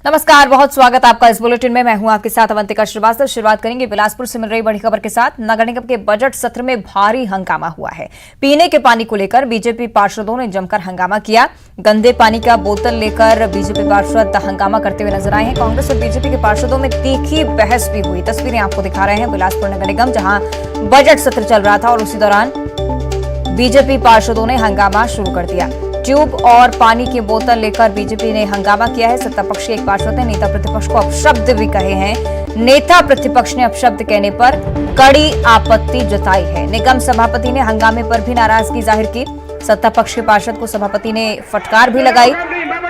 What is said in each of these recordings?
नमस्कार, बहुत स्वागत आपका इस बुलेटिन में। मैं हूं आपके साथ अवंतिका श्रीवास्तव। शुरुआत करेंगे बिलासपुर से मिल रही बड़ी खबर के साथ। नगर निगम के बजट सत्र में भारी हंगामा हुआ है। पीने के पानी को लेकर बीजेपी पार्षदों ने जमकर हंगामा किया। गंदे पानी का बोतल लेकर बीजेपी पार्षद हंगामा करते हुए नजर आए हैं। कांग्रेस और बीजेपी के पार्षदों में तीखी बहस भी हुई। तस्वीरें आपको दिखा रहे हैं बिलासपुर नगर निगम, जहां बजट सत्र चल रहा था और उसी दौरान बीजेपी पार्षदों ने हंगामा शुरू कर दिया। ट्यूब और पानी की बोतल लेकर बीजेपी ने हंगामा किया है। सत्ता पक्ष के एक पार्षद ने नेता प्रतिपक्ष को अपशब्द भी कहे हैं। नेता प्रतिपक्ष ने अपशब्द कहने पर कड़ी आपत्ति जताई है। निगम सभापति ने हंगामे पर भी नाराजगी जाहिर की। सत्ता पक्ष के पार्षद को सभापति ने फटकार भी लगाई।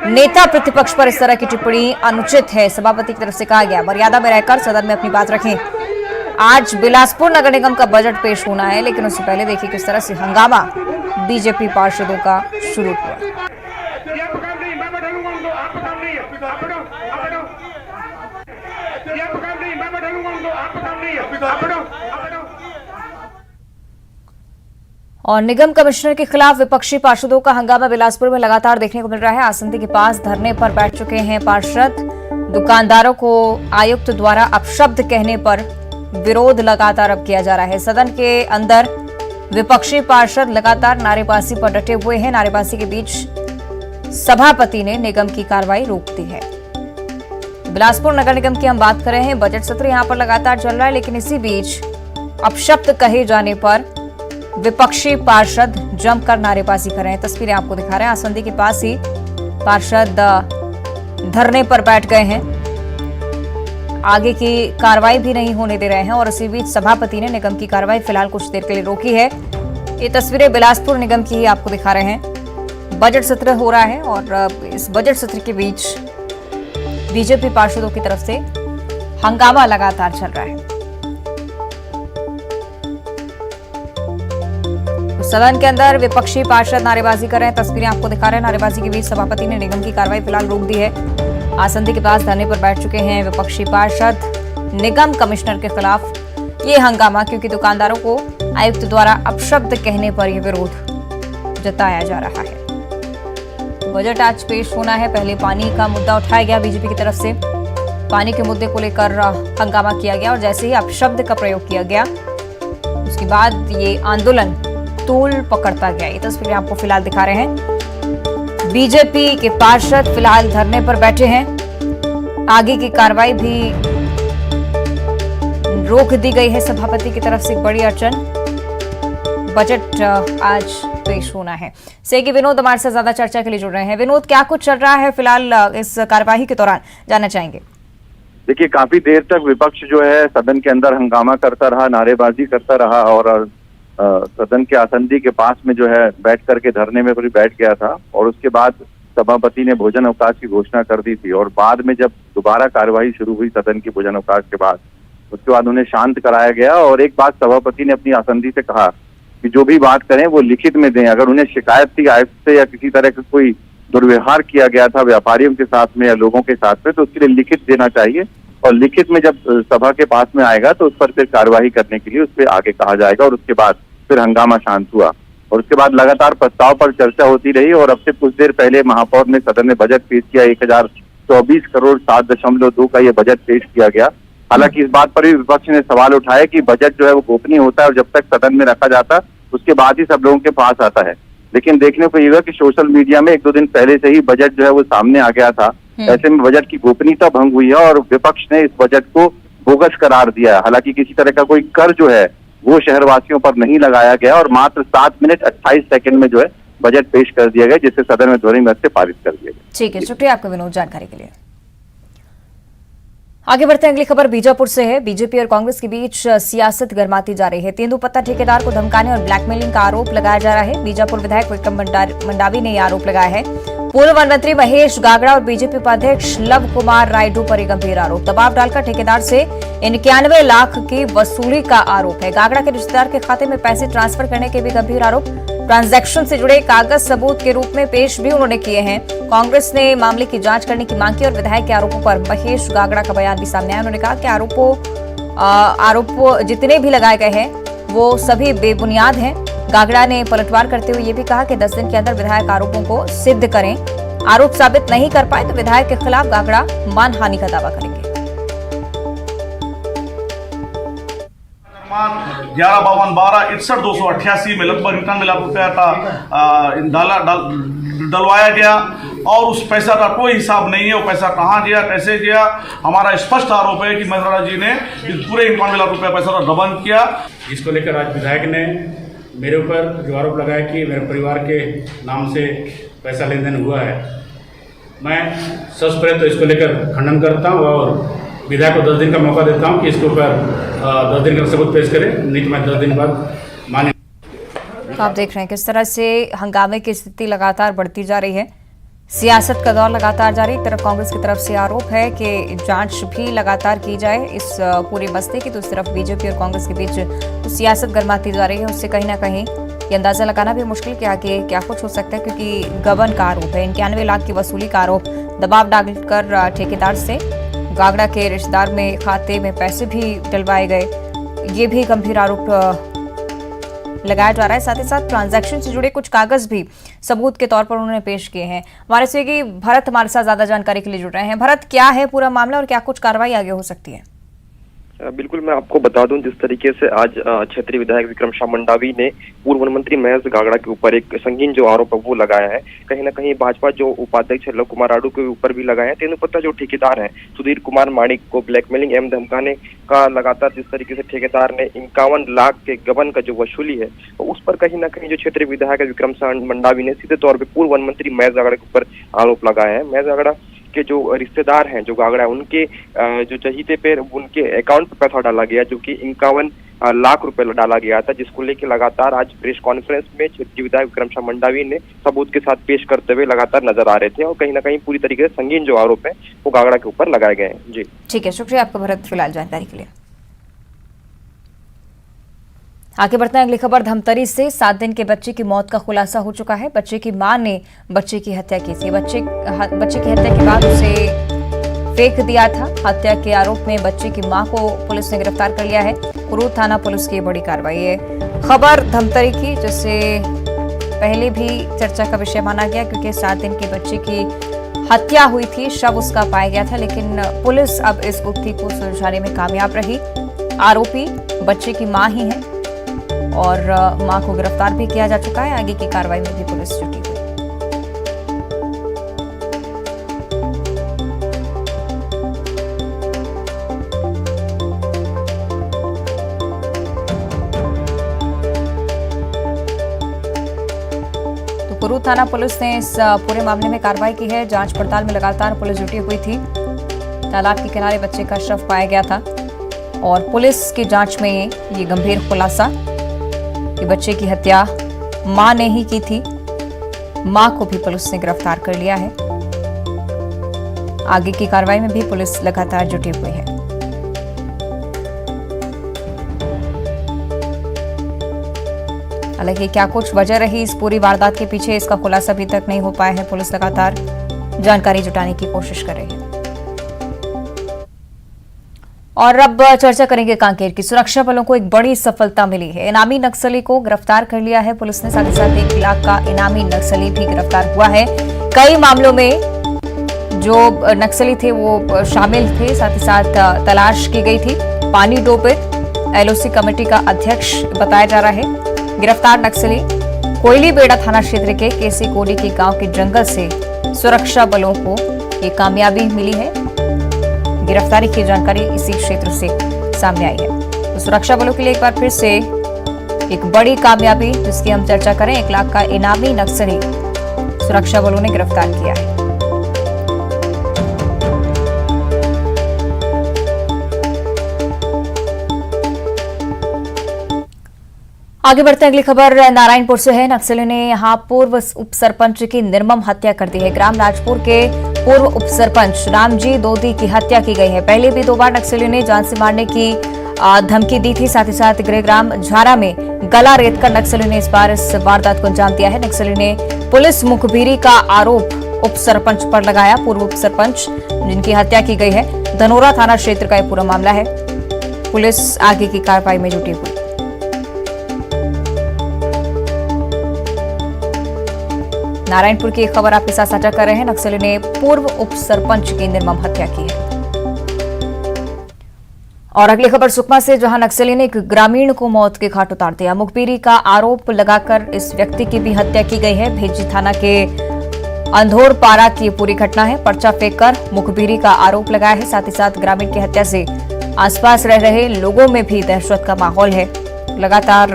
नेता प्रतिपक्ष पर इस तरह की टिप्पणी अनुचित है, सभापति की तरफ से कहा गया। मर्यादा में रहकर सदन में अपनी बात रखें। आज बिलासपुर नगर निगम का बजट पेश होना है, लेकिन उससे पहले देखिए किस तरह से हंगामा बीजेपी पार्षदों का शुरू हुआ। और निगम कमिश्नर के खिलाफ विपक्षी पार्षदों का हंगामा बिलासपुर में लगातार देखने को मिल रहा है। आसंदी के पास धरने पर बैठ चुके हैं पार्षद। दुकानदारों को आयुक्त द्वारा अपशब्द कहने पर विरोध लगातार अब किया जा रहा है। सदन के अंदर विपक्षी पार्षद लगातार नारेबाजी पर डटे हुए हैं। नारेबाजी के बीच सभापति ने निगम की कार्रवाई रोक दी है। बिलासपुर नगर निगम की हम बात कर रहे हैं। बजट सत्र यहां पर लगातार चल रहा है, लेकिन इसी बीच अपशब्द कहे जाने पर विपक्षी पार्षद जमकर नारेबाजी कर रहे हैं। तस्वीरें आपको दिखा रहे हैं। आसंदी के पास ही पार्षद धरने पर बैठ गए हैं। आगे की कार्रवाई भी नहीं होने दे रहे हैं और इसी बीच सभापति ने निगम की कार्रवाई फिलहाल कुछ देर के लिए रोकी है। ये तस्वीरें बिलासपुर निगम की ही आपको दिखा रहे हैं। बजट सत्र हो रहा है और इस बजट सत्र के बीच बीजेपी पार्षदों की तरफ से हंगामा लगातार चल रहा है। तो सदन के अंदर विपक्षी पार्षद नारेबाजी कर रहे हैं। तस्वीरें आपको दिखा रहे हैं। नारेबाजी के बीच सभापति ने निगम की कार्रवाई फिलहाल रोक दी है। आसंदी के पास धरने पर बैठ चुके हैं विपक्षी पार्षद। निगम कमिश्नर के खिलाफ ये हंगामा, क्योंकि दुकानदारों को आयुक्त द्वारा अपशब्द कहने पर यह विरोध जताया जा रहा है। बजट आज पेश होना है। पहले पानी का मुद्दा उठाया गया बीजेपी की तरफ से। पानी के मुद्दे को लेकर हंगामा किया गया और जैसे ही अपशब्द का प्रयोग किया गया, उसके बाद ये आंदोलन तूल पकड़ता गया। ये तस्वीरें आपको फिलहाल दिखा रहे हैं। बीजेपी के पार्षद फिलहाल धरने पर बैठे हैं। आगे की कार्रवाई भी रोक दी गई है सभापति की तरफ से। एक बड़ी अड़चन, बजट आज पेश होना है। सेगी विनोद हमारे साथ ज्यादा चर्चा के लिए जुड़ रहे हैं। विनोद, क्या कुछ चल रहा है फिलहाल इस कार्यवाही के दौरान, जानना चाहेंगे। देखिए, काफी देर तक विपक्ष जो है सदन के अंदर हंगामा करता रहा, नारेबाजी करता रहा और सदन के आसंदी के पास में जो है बैठ करके धरने में पूरी बैठ गया था। और उसके बाद सभापति ने भोजन अवकाश की घोषणा कर दी थी और बाद में जब दोबारा कार्यवाही शुरू हुई सदन की भोजन अवकाश के बाद, उसके बाद उन्हें शांत कराया गया। और एक बात सभापति ने अपनी आसंदी से कहा कि जो भी बात करें वो लिखित में दें। अगर उन्हें शिकायत थी आयुक्त से या किसी तरह का कोई दुर्व्यवहार किया गया था व्यापारियों के साथ में या लोगों के साथ में, तो उसके लिए लिखित देना चाहिए। और लिखित में जब सभा के पास में आएगा तो उस पर फिर कार्यवाही करने के लिए उस पर आगे कहा जाएगा। और उसके बाद फिर हंगामा शांत हुआ और उसके बाद लगातार प्रस्ताव पर चर्चा होती रही। और अब से कुछ देर पहले महापौर ने सदन में बजट पेश किया। 1024 करोड़ 7.2 का ये बजट पेश किया गया। हालांकि इस बात पर भी विपक्ष ने सवाल उठाया कि बजट जो है वो गोपनीय होता है और जब तक सदन में रखा जाता उसके बाद ही सब लोगों के पास आता है। लेकिन देखने को ये हुआ कि सोशल मीडिया में 1-2 दिन पहले से ही बजट जो है वो सामने आ गया था। ऐसे में बजट की गोपनीयता भंग हुई है और विपक्ष ने इस बजट को बोगस करार दिया है। हालांकि किसी तरह का कोई कर जो है वो शहरवासियों पर नहीं लगाया गया और मात्र 7 मिनट 28 सेकंड में जो है बजट पेश कर दिया गया, जिससे सदन में ध्वनि मत से पारित कर दिया गया। ठीक है, शुक्रिया आपका विनोद जानकारी के लिए। आगे बढ़ते हैं, अगली खबर बीजापुर से है। बीजेपी और कांग्रेस के बीच सियासत गर्माती जा रही है। तेंदुपत्ता ठेकेदार को धमकाने और ब्लैकमेलिंग का आरोप लगाया जा रहा है। बीजापुर विधायक विक्रम मंडावी ने यह आरोप लगाया है। पूर्व वन मंत्री महेश गागड़ा और बीजेपी उपाध्यक्ष लव कुमार रायडू पर एक गंभीर आरोप। दबाव डालकर ठेकेदार से 91 लाख की वसूली का आरोप है। गागड़ा के रिश्तेदार के खाते में पैसे ट्रांसफर करने के भी गंभीर आरोप। ट्रांजैक्शन से जुड़े कागज सबूत के रूप में पेश भी उन्होंने किए हैं। कांग्रेस ने मामले की जांच करने की मांग की और विधायक के आरोपों पर महेश गागड़ा का बयान भी सामने आया। उन्होंने कहा कि आरोप जितने भी लगाए गए हैं वो सभी बेबुनियाद हैं। गागड़ा ने पलटवार करते हुए ये भी कहा कि 10 दिन के अंदर विधायक आरोपों को सिद्ध करें। आरोप साबित नहीं कर पाए तो विधायक के खिलाफ गागड़ा मानहानि का दावा करेंगे। 11/52/12 में लगभग 91 लाख रुपया का डलवाया गया और उस पैसा का कोई हिसाब नहीं है। वो पैसा कहाँ गया, कैसे गया, हमारा स्पष्ट आरोप है कि महेंद्र जी ने इस पूरे 91 लाख रुपया पैसा का गबन किया। इसको लेकर आज विधायक ने मेरे ऊपर जो आरोप लगाया कि मेरे परिवार के नाम से पैसा लेन देन हुआ है, मैं सबसे पहले तो इसको लेकर खंडन करता हूँ और विधायक को 10 दिन का मौका देता हूँ कि इसके ऊपर 10 दिन का सबूत पेश करें, नहीं तो मैं 10 दिन बाद माने। तो आप देख रहे हैं किस तरह से हंगामे की स्थिति लगातार बढ़ती जा रही है। सियासत का दौर लगातार जारी। एक तरफ कांग्रेस की तरफ से आरोप है कि जांच भी लगातार की जाए इस पूरे मसले की, तो उस तरफ बीजेपी और कांग्रेस के बीच तो सियासत गर्माती जा रही है। उससे कहीं ना कहीं ये अंदाजा लगाना भी मुश्किल कि आगे क्या कुछ हो सकता है, क्योंकि गबन का आरोप है, 91 लाख की वसूली का आरोप, दबाव डालकर ठेकेदार से गागड़ा के रिश्तेदार में खाते में पैसे भी डलवाए गए, ये भी गंभीर आरोप लगाया जा रहा है। साथ ही साथ ट्रांजैक्शन से जुड़े कुछ कागज भी सबूत के तौर पर उन्होंने पेश किए हैं। हमारे सहयोगी भरत हमारे साथ ज्यादा जानकारी के लिए जुड़ रहे हैं। भरत, क्या है पूरा मामला और क्या कुछ कार्रवाई आगे हो सकती है? बिल्कुल, मैं आपको बता दूं, जिस तरीके से आज क्षेत्रीय विधायक विक्रम शाह मंडावी ने पूर्व वन मंत्री महेश गागड़ा के ऊपर एक संगीन जो आरोप है वो लगाया है, कहीं ना कहीं भाजपा जो उपाध्यक्ष लव कुमार आडू के ऊपर भी लगाया है। तेंदुपत्ता जो ठेकेदार है सुधीर कुमार माणिक को ब्लैकमेलिंग एवं धमकाने का लगातार जिस तरीके से ठेकेदार ने 51 लाख के गबन का जो वसूली है, तो उस पर कहीं ना कहीं जो क्षेत्रीय विधायक विक्रम शाह मंडावी ने सीधे तौर पर पूर्व वन मंत्री महेश गागड़ा के ऊपर आरोप लगाया है। महेश गागड़ा के जो रिश्तेदार हैं, जो गागड़ा है, उनके जो चहीते पे उनके अकाउंट पे पैसा डाला गया, जो कि 51 लाख रुपए डाला गया था, जिसको लेकर लगातार आज प्रेस कॉन्फ्रेंस में क्षेत्रीय विधायक विक्रम शाह मंडावी ने सबूत के साथ पेश करते हुए लगातार नजर आ रहे थे और कहीं ना कहीं पूरी तरीके से संगीन जो आरोप है वो गागड़ा के ऊपर लगाए गए हैं। जी ठीक है, शुक्रिया आपका भरत फिलहाल जानकारी के लिए। आगे बढ़ते हैं अगली खबर धमतरी से। 7 दिन के बच्चे की मौत का खुलासा हो चुका है। बच्चे की मां ने बच्चे की हत्या की थी। बच्चे की हत्या के बाद उसे फेंक दिया था। हत्या के आरोप में बच्चे की मां को पुलिस ने गिरफ्तार कर लिया है। कुरूद थाना पुलिस की बड़ी कार्रवाई है। खबर धमतरी की, जिसे पहले भी चर्चा का विषय माना गया, क्योंकि 7 दिन के बच्चे की हत्या हुई थी, शव उसका पाया गया था, लेकिन पुलिस अब इस गुत्थी को सुलझाने में कामयाब रही। आरोपी बच्चे की मां ही है और मां को गिरफ्तार भी किया जा चुका है। आगे की कार्रवाई में भी पुलिस जुटी हुई। तो कुरूद थाना पुलिस ने इस पूरे मामले में कार्रवाई की है। जांच पड़ताल में लगातार पुलिस जुटी हुई थी। तालाब के किनारे बच्चे का शव पाया गया था और पुलिस की जांच में ये गंभीर खुलासा कि बच्चे की हत्या मां ने ही की थी। मां को भी पुलिस ने गिरफ्तार कर लिया है। आगे की कार्रवाई में भी पुलिस लगातार जुटी हुई है। हालांकि क्या कुछ वजह रही इस पूरी वारदात के पीछे, इसका खुलासा अभी तक नहीं हो पाया है। पुलिस लगातार जानकारी जुटाने की कोशिश कर रही है। और अब चर्चा करेंगे कांकेर की। सुरक्षा बलों को एक बड़ी सफलता मिली है। इनामी नक्सली को गिरफ्तार कर लिया है पुलिस ने। साथ ही साथ 1 लाख का इनामी नक्सली भी गिरफ्तार हुआ है। कई मामलों में जो नक्सली थे वो शामिल थे। साथ ही साथ तलाश की गई थी। पानी डोपित एलओसी कमेटी का अध्यक्ष बताया जा रहा है। गिरफ्तार नक्सली कोयली बेड़ा थाना क्षेत्र के केसी कोडी के गांव के जंगल से सुरक्षा बलों को ये कामयाबी मिली है। गिरफ्तारी की जानकारी इसी क्षेत्र से सामने आई है। तो सुरक्षा बलों के लिए एक बार फिर से एक बड़ी कामयाबी, जिसकी हम चर्चा करें। 1 लाख का इनामी नक्सली सुरक्षा बलों ने गिरफ्तार किया है। आगे बढ़ते हैं अगली खबर नारायणपुर से है। नक्सलियों ने यहां पूर्व उप सरपंच की निर्मम हत्या कर दी है। ग्राम राजपुर के पूर्व उप सरपंच रामजी दोदी की हत्या की गई है। पहले भी 2 बार नक्सलियों ने जान से मारने की धमकी दी थी। साथ ही साथ गृहग्राम झारा में गला रेतकर नक्सलियों ने इस बार इस वारदात को अंजाम दिया है। नक्सलियों ने पुलिस मुखबिरी का आरोप उप सरपंच पर लगाया। पूर्व उप सरपंच जिनकी हत्या की गई है, धनोरा थाना क्षेत्र का यह पूरा मामला है। पुलिस आगे की कार्रवाई में जुटी हुई। नारायणपुर की एक खबर आपके साथ साझा कर रहे हैं। नक्सली ने पूर्व उप सरपंच की निर्मम हत्या की है। और अगली खबर सुकमा से, जहां नक्सली ने एक ग्रामीण को मौत के घाट उतार दिया। मुखबिरी का आरोप लगाकर इस व्यक्ति की भी हत्या की गई है। भेजी थाना के अंधोरपारा की पूरी घटना है। पर्चा फेंककर मुखबिरी का आरोप लगाया है। साथ ही साथ ग्रामीण की हत्या से आसपास रह रहे लोगों में भी दहशत का माहौल है। लगातार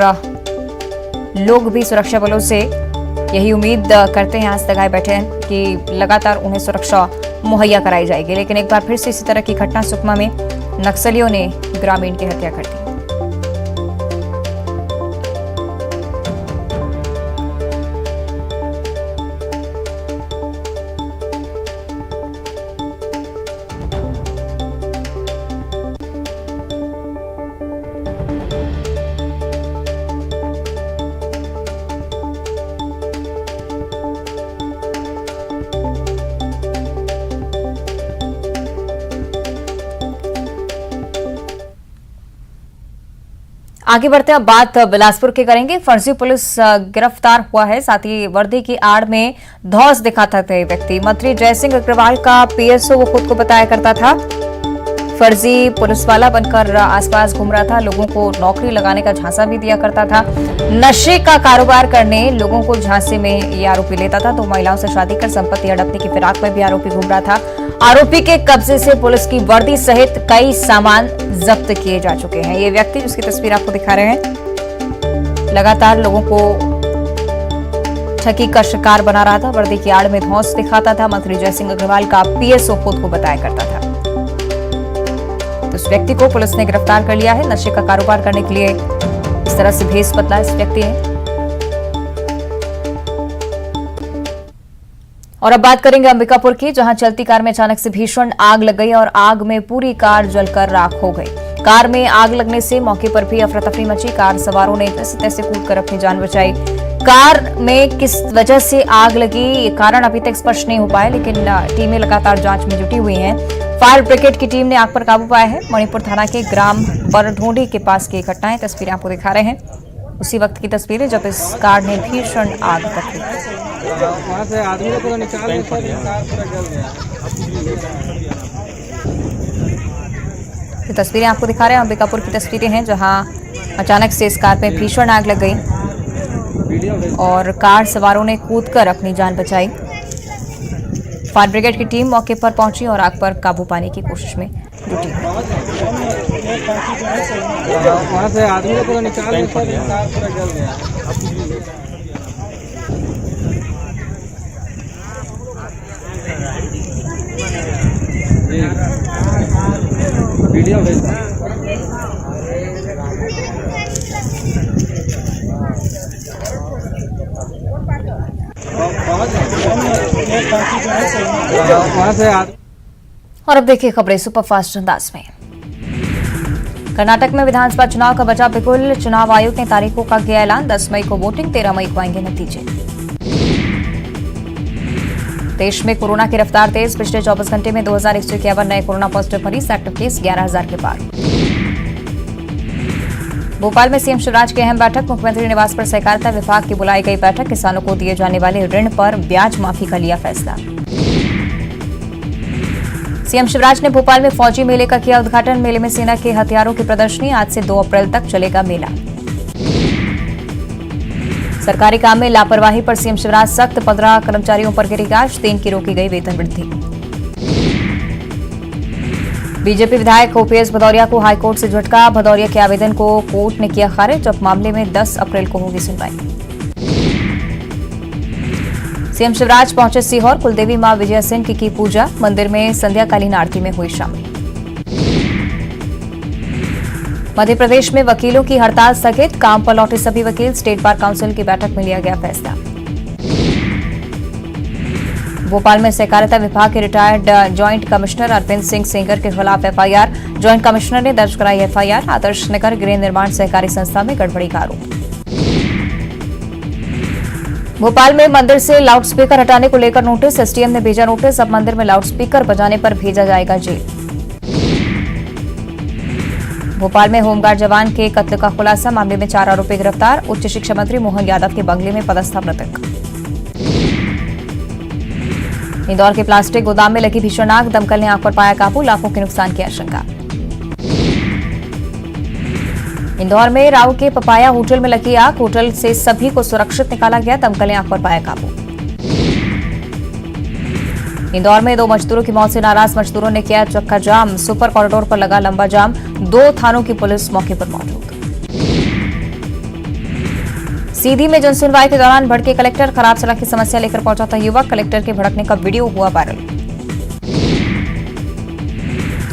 लोग भी सुरक्षा बलों से यही उम्मीद करते हैं, आज लगाए बैठे हैं कि लगातार उन्हें सुरक्षा मुहैया कराई जाएगी। लेकिन एक बार फिर से इसी तरह की घटना सुकमा में नक्सलियों ने ग्रामीण की हत्या कर दी। आगे बढ़ते हैं, अब बात बिलासपुर की करेंगे। फर्जी पुलिस गिरफ्तार हुआ है। साथ ही वर्दी की आड़ में धौंस दिखाता था ये व्यक्ति। मंत्री जयसिंह अग्रवाल का पीएसओ वो खुद को बताया करता था। फर्जी पुलिस वाला बनकर आसपास घूम रहा था। लोगों को नौकरी लगाने का झांसा भी दिया करता था। नशे का कारोबार करने लोगों को झांसे में ये आरोपी लेता था। तो महिलाओं से शादी कर संपत्ति हड़पने की फिराक में भी आरोपी घूम रहा था। आरोपी के कब्जे से पुलिस की वर्दी सहित कई सामान जब्त किए जा चुके हैं। ये व्यक्ति, जिसकी तस्वीर आपको दिखा रहे हैं, लगातार लोगों को ठगी का शिकार बना रहा था। वर्दी की आड़ में धौंस दिखाता था। मंत्री जयसिंह अग्रवाल का पीएसओ खुद को बताया करता था। तो इस व्यक्ति को पुलिस ने गिरफ्तार कर लिया है। नशे का कारोबार करने के लिए इस तरह से भेष बदला इस व्यक्ति ने। और अब बात करेंगे अंबिकापुर की, जहां चलती कार में अचानक से भीषण आग लग गई और आग में पूरी कार जलकर राख हो गई। कार में आग लगने से मौके पर भी अफरा तफरी मची। कार सवारों ने जैसे तैसे कूदकर अपनी जान बचाई। कार में किस वजह से आग लगी, ये कारण अभी तक स्पष्ट नहीं हो पाया, लेकिन टीमें लगातार जांच में जुटी हुई हैं। फायर ब्रिगेड की टीम ने आग पर काबू पाया है। मणिपुर थाना के ग्राम बरढोंडी के पास की घटना है। तस्वीरें आपको दिखा रहे हैं, उसी वक्त की तस्वीरें जब इस कार ने भीषण आग पकड़ी। वहाँ से आदमी को पूरा निकाल के कार पूरा जल गया। तो तस्वीरें आपको दिखा रहे हैं, अंबिकापुर की तस्वीरें हैं, जहां अचानक से इस कार में भीषण आग लग गई और कार सवारों ने कूदकर अपनी जान बचाई। फायर ब्रिगेड की टीम मौके पर पहुंची और आग पर काबू पाने की कोशिश में जुटी। वहाँ से आदमी को पूरा निकाल के कार पूरा जल गया। वीडियो और अब देखिए खबरें सुपरफास्ट अंदाज में। कर्नाटक में विधानसभा चुनाव का बचा बिगुल। चुनाव आयोग ने तारीखों का किया ऐलान। 10 मई को वोटिंग, 13 मई को आएंगे नतीजे। देश में कोरोना की रफ्तार तेज। पिछले 24 घंटे में 2151 नए कोरोना पॉजिटिव मरीज। एक्टिव केस 11,000 के पार। भोपाल में सीएम शिवराज की अहम बैठक। मुख्यमंत्री निवास पर सहकारिता विभाग की बुलाई गई बैठक। किसानों को दिए जाने वाले ऋण पर ब्याज माफी का लिया फैसला। सीएम शिवराज ने भोपाल में फौजी मेले का किया उद्घाटन। मेले में सेना के हथियारों की प्रदर्शनी। आज से 2 अप्रैल तक चलेगा मेला। सरकारी काम में लापरवाही पर सीएम शिवराज सख्त। 15 कर्मचारियों पर गिरी गाज। 3 की रोकी गई वेतन वृद्धि। बीजेपी विधायक ओपीएस भदौरिया को हाईकोर्ट से झटका। भदौरिया के आवेदन को कोर्ट ने किया खारिज। अब मामले में 10 अप्रैल को होगी सुनवाई। सीएम शिवराज पहुंचे सीहोर। कुलदेवी मां विजया सिंह की पूजा। मंदिर में संध्याकालीन आरती में हुई शामिल। मध्य प्रदेश में वकीलों की हड़ताल स्थगित। काम पर लौटे सभी वकील। स्टेट बार काउंसिल की बैठक में लिया गया फैसला। भोपाल में सहकारिता विभाग के retired joint commissioner Arvind Singh Sengar के खिलाफ एफआईआर। ज्वाइंट कमिश्नर ने दर्ज कराई एफआईआर। आदर्श नगर गृह निर्माण सहकारी संस्था में गड़बड़ी का आरोप। भोपाल में मंदिर से लाउडस्पीकर हटाने को लेकर नोटिस। एसडीएम ने भेजा नोटिस। अब मंदिर में लाउडस्पीकर बजाने पर भेजा जाएगा जेल। भोपाल में होमगार्ड जवान के कत्ल का खुलासा। मामले में 4 आरोपी गिरफ्तार। उच्च शिक्षा मंत्री मोहन यादव के बंगले में पदस्थ मृतक। इंदौर के प्लास्टिक गोदाम में लगी भीषण आग, दमकल ने आग पर पाया काबू, लाखों के नुकसान की आशंका। इंदौर में राव के पपाया होटल में लगी आग, होटल से सभी को सुरक्षित निकाला गया, दमकल ने आग पर पाया काबू। इंदौर में 2 मजदूरों की मौत से नाराज मजदूरों ने किया चक्का जाम, सुपर कॉरिडोर पर लगा लंबा जाम, 2 थानों की पुलिस मौके पर मौजूद। सीधी में जनसुनवाई के दौरान भड़के कलेक्टर, खराब सड़क की समस्या लेकर पहुंचा था युवक, कलेक्टर के भड़कने का वीडियो हुआ वायरल।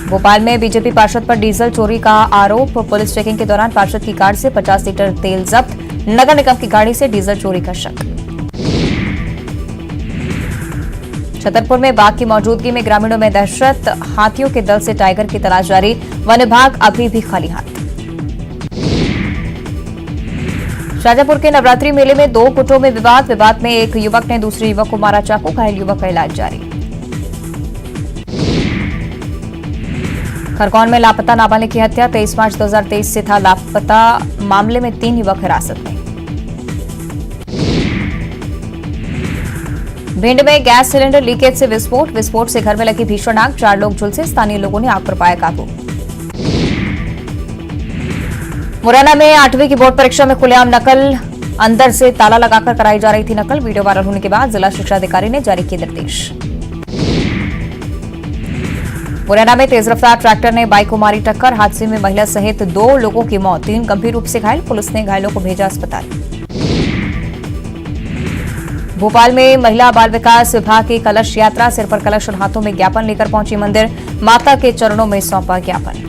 भोपाल में बीजेपी पार्षद पर डीजल चोरी का आरोप, पुलिस चेकिंग के दौरान पार्षद की कार से 50 लीटर तेल जब्त, नगर निगम की गाड़ी से डीजल चोरी का शक। छतरपुर में बाघ की मौजूदगी में ग्रामीणों में दहशत, हाथियों के दल से टाइगर की तलाश जारी, वन विभाग अभी भी खाली हाथ। शाजापुर के नवरात्रि मेले में 2 गुटों में विवाद में एक युवक ने दूसरे युवक को मारा चाकू, घायल युवक का इलाज जारी। खरगोन में लापता नाबालिग की हत्या, 23 मार्च 2023 से था लापता, मामले में 3 युवक हिरासत में। भिंड में गैस सिलेंडर लीकेज से विस्फोट से घर में लगी भीषण आग, 4 लोग झुलसे, स्थानीय लोगों ने आग पर पाया काबू। मुरैना में 8वीं की बोर्ड परीक्षा में खुलेआम नकल, अंदर से ताला लगाकर कराई जा रही थी नकल, वीडियो वायरल होने के बाद जिला शिक्षा अधिकारी ने जारी किए निर्देश। मुरैना में तेज रफ्तार ट्रैक्टर ने बाइक को मारी टक्कर, हादसे में महिला सहित 2 लोगों की मौत, 3 गंभीर रूप से घायल, पुलिस ने घायलों को भेजा अस्पताल। भोपाल में महिला बाल विकास विभाग की कलश यात्रा, सिर पर कलश और हाथों में ज्ञापन लेकर पहुंची मंदिर, माता के चरणों में सौंपा ज्ञापन।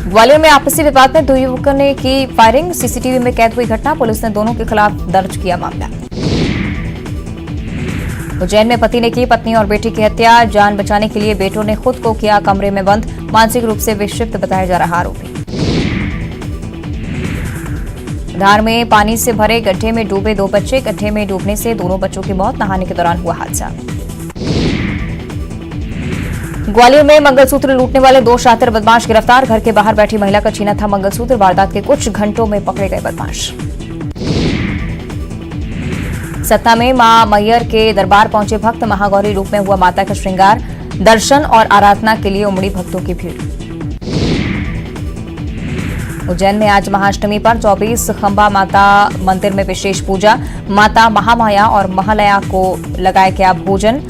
ग्वालियर में आपसी विवाद में 2 युवकों ने की फायरिंग, सीसीटीवी में कैद हुई घटना, पुलिस ने दोनों के खिलाफ दर्ज किया मामला। उज्जैन में पति ने की पत्नी और बेटी की हत्या, जान बचाने के लिए बेटों ने खुद को किया कमरे में बंद, मानसिक रूप से विक्षिप्त बताया जा रहा आरोपी। धार में पानी से भरे गड्ढे में डूबे 2 बच्चे, गड्ढे में डूबने से दोनों बच्चों की मौत, नहाने के दौरान हुआ हादसा। ग्वालियर में मंगलसूत्र लूटने वाले 2 शातिर बदमाश गिरफ्तार, घर के बाहर बैठी महिला का छीना था मंगलसूत्र, वारदात के कुछ घंटों में पकड़े गए बदमाश। सतना में मां मैयर के दरबार पहुंचे भक्त, महागौरी रूप में हुआ माता का श्रृंगार, दर्शन और आराधना के लिए उमड़ी भक्तों की भीड़। उज्जैन में आज महाअष्टमी पर 24 खंबा माता मंदिर में विशेष पूजा, माता महामाया और महालया को लगाया गया भोजन,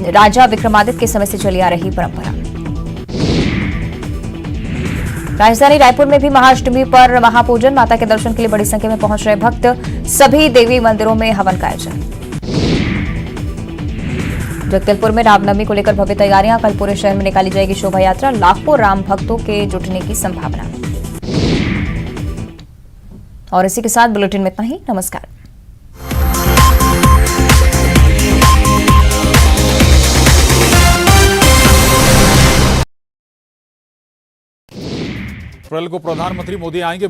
राजा विक्रमादित्य के समय से चली आ रही परंपरा। राजधानी रायपुर में भी महाअष्टमी पर महापूजन, माता के दर्शन के लिए बड़ी संख्या में पहुंच रहे भक्त, सभी देवी मंदिरों में हवन का आयोजन। जगदलपुर में रामनवमी को लेकर भव्य तैयारियां, कल पूरे शहर में निकाली जाएगी शोभा यात्रा, लाखों राम भक्तों के जुटने की संभावना। और इसी के साथ बुलेटिन में इतना ही, नमस्कार। अप्रैल को प्रधानमंत्री मोदी आएंगे।